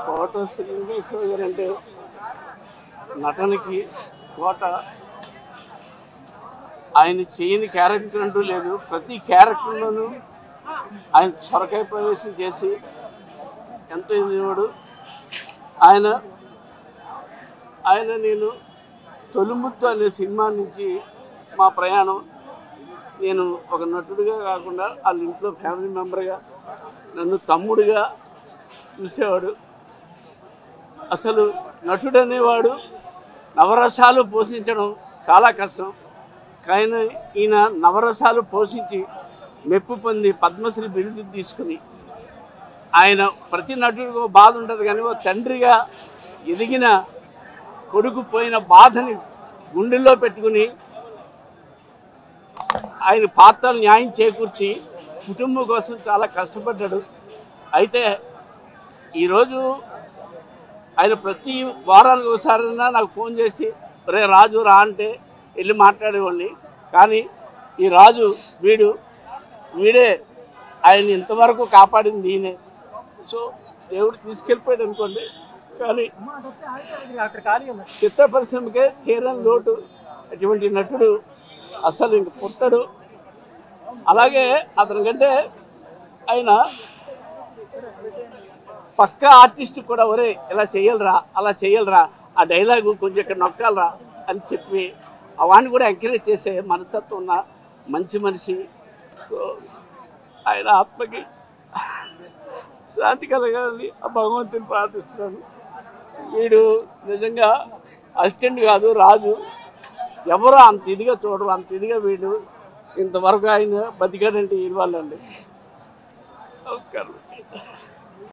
కోట శ్రీనివాసరావు గారు అంటే నటనకి కోట. ఆయన చేయని క్యారెక్టర్ అంటూ లేదు. ప్రతి క్యారెక్టర్లోనూ ఆయన సొరకాయ ప్రవేశం చేసి ఎంతో ఇదేవాడు. ఆయన నేను తొలిముద్దు అనే సినిమా నుంచి మా ప్రయాణం, నేను ఒక నటుడిగా కాకుండా వాళ్ళ ఇంట్లో ఫ్యామిలీ మెంబర్గా, నన్ను తమ్ముడిగా చూసేవాడు. అసలు నటుడు అనేవాడు నవరసాలు పోషించడం చాలా కష్టం. కానీ ఈయన నవరసాలు పోషించి మెప్పు పొంది పద్మశ్రీ బిరుదు తీసుకుని, ఆయన ప్రతి నటుడికి బాధ ఉంటుంది కానీ ఓ తండ్రిగా ఎదిగిన కొడుకు పోయిన బాధని గుండెల్లో పెట్టుకుని ఆయన పాత్రలు న్యాయం చేకూర్చి కుటుంబం కోసం చాలా కష్టపడ్డాడు. అయితే ఈరోజు ఆయన ప్రతి వారానికి ఒకసారైనా నాకు ఫోన్ చేసి రే రాజు రా అంటే వెళ్ళి మాట్లాడేవాడిని. కానీ ఈ రాజు వీడే ఆయన ఇంతవరకు కాపాడింది ఈయనే. సో దేవుడు తీసుకెళ్ళిపోయాడు అనుకోండి. కానీ చిత్ర పరిశ్రమకే తీరని లోటు. అటువంటి నటుడు అసలు ఇంక పుట్టడు. అలాగే అతని కంటే ఆయన పక్క ఆర్టిస్ట్ కూడా ఒరే ఇలా చేయాలరా అలా చేయాలరా, ఆ డైలాగు కొంచెం ఇక్కడ నొక్కాలరా అని చెప్పి వాడిని కూడా ఎంకరేజ్ చేసే మనస్తత్వం ఉన్న మంచి మనిషి. ఆయన ఆత్మకి శాంతి కలగాలని ఆ భగవంతుని ప్రార్థిస్తున్నాను. వీడు నిజంగా అసిస్టెంట్ కాదు, రాజు. ఎవరో అంత ఇదిగా చూడరు, అంత ఇదిగా వీడు ఇంతవరకు ఆయన బతికాడంటే ఈ వాళ్ళండి. నమస్కారం.